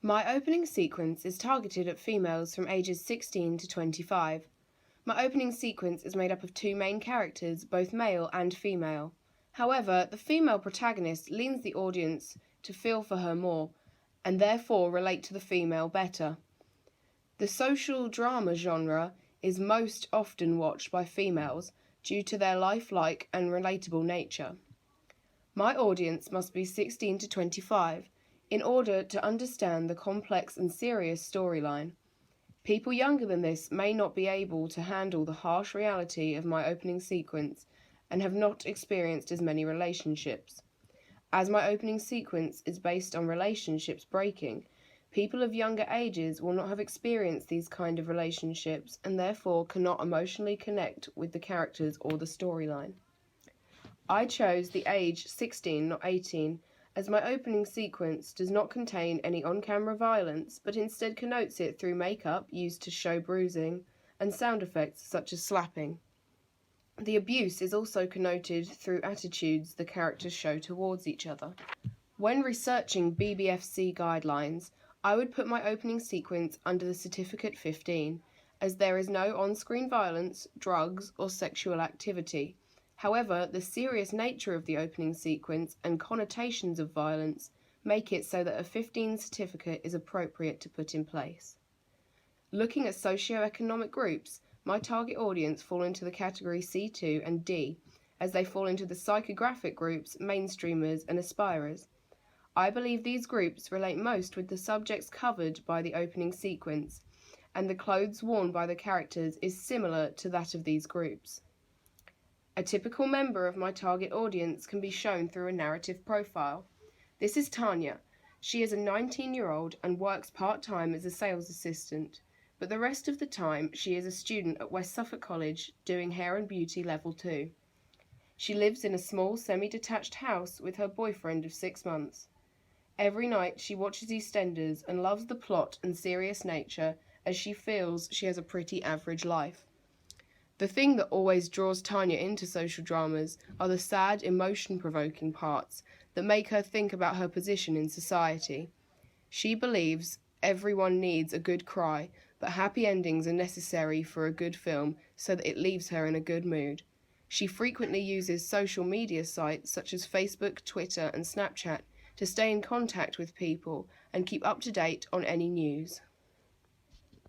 My opening sequence is targeted at females from ages 16 to 25. My opening sequence is made up of two main characters, both male and female. However, the female protagonist leans the audience to feel for her more, and therefore relate to the female better. The social drama genre is most often watched by females due to their lifelike and relatable nature. My audience must be 16 to 25 in order to understand the complex and serious storyline. People younger than this may not be able to handle the harsh reality of my opening sequence and have not experienced as many relationships. As my opening sequence is based on relationships breaking, people of younger ages will not have experienced these kind of relationships and therefore cannot emotionally connect with the characters or the storyline. I chose the age 16, not 18, as my opening sequence does not contain any on-camera violence, but instead connotes it through makeup used to show bruising and sound effects such as slapping. The abuse is also connoted through attitudes the characters show towards each other. When researching BBFC guidelines, I would put my opening sequence under the Certificate 15, as there is no on-screen violence, drugs, or sexual activity. However, the serious nature of the opening sequence and connotations of violence make it so that a 15 certificate is appropriate to put in place. Looking at socioeconomic groups, my target audience fall into the category C2 and D, as they fall into the psychographic groups, mainstreamers, and aspirers. I believe these groups relate most with the subjects covered by the opening sequence, and the clothes worn by the characters is similar to that of these groups. A typical member of my target audience can be shown through a narrative profile. This is Tanya. She is a 19-year-old and works part-time as a sales assistant, but the rest of the time she is a student at West Suffolk College doing hair and beauty level 2. She lives in a small semi-detached house with her boyfriend of 6 months. Every night she watches EastEnders and loves the plot and serious nature, as she feels she has a pretty average life. The thing that always draws Tanya into social dramas are the sad, emotion-provoking parts that make her think about her position in society. She believes everyone needs a good cry, but happy endings are necessary for a good film so that it leaves her in a good mood. She frequently uses social media sites such as Facebook, Twitter, and Snapchat to stay in contact with people and keep up to date on any news.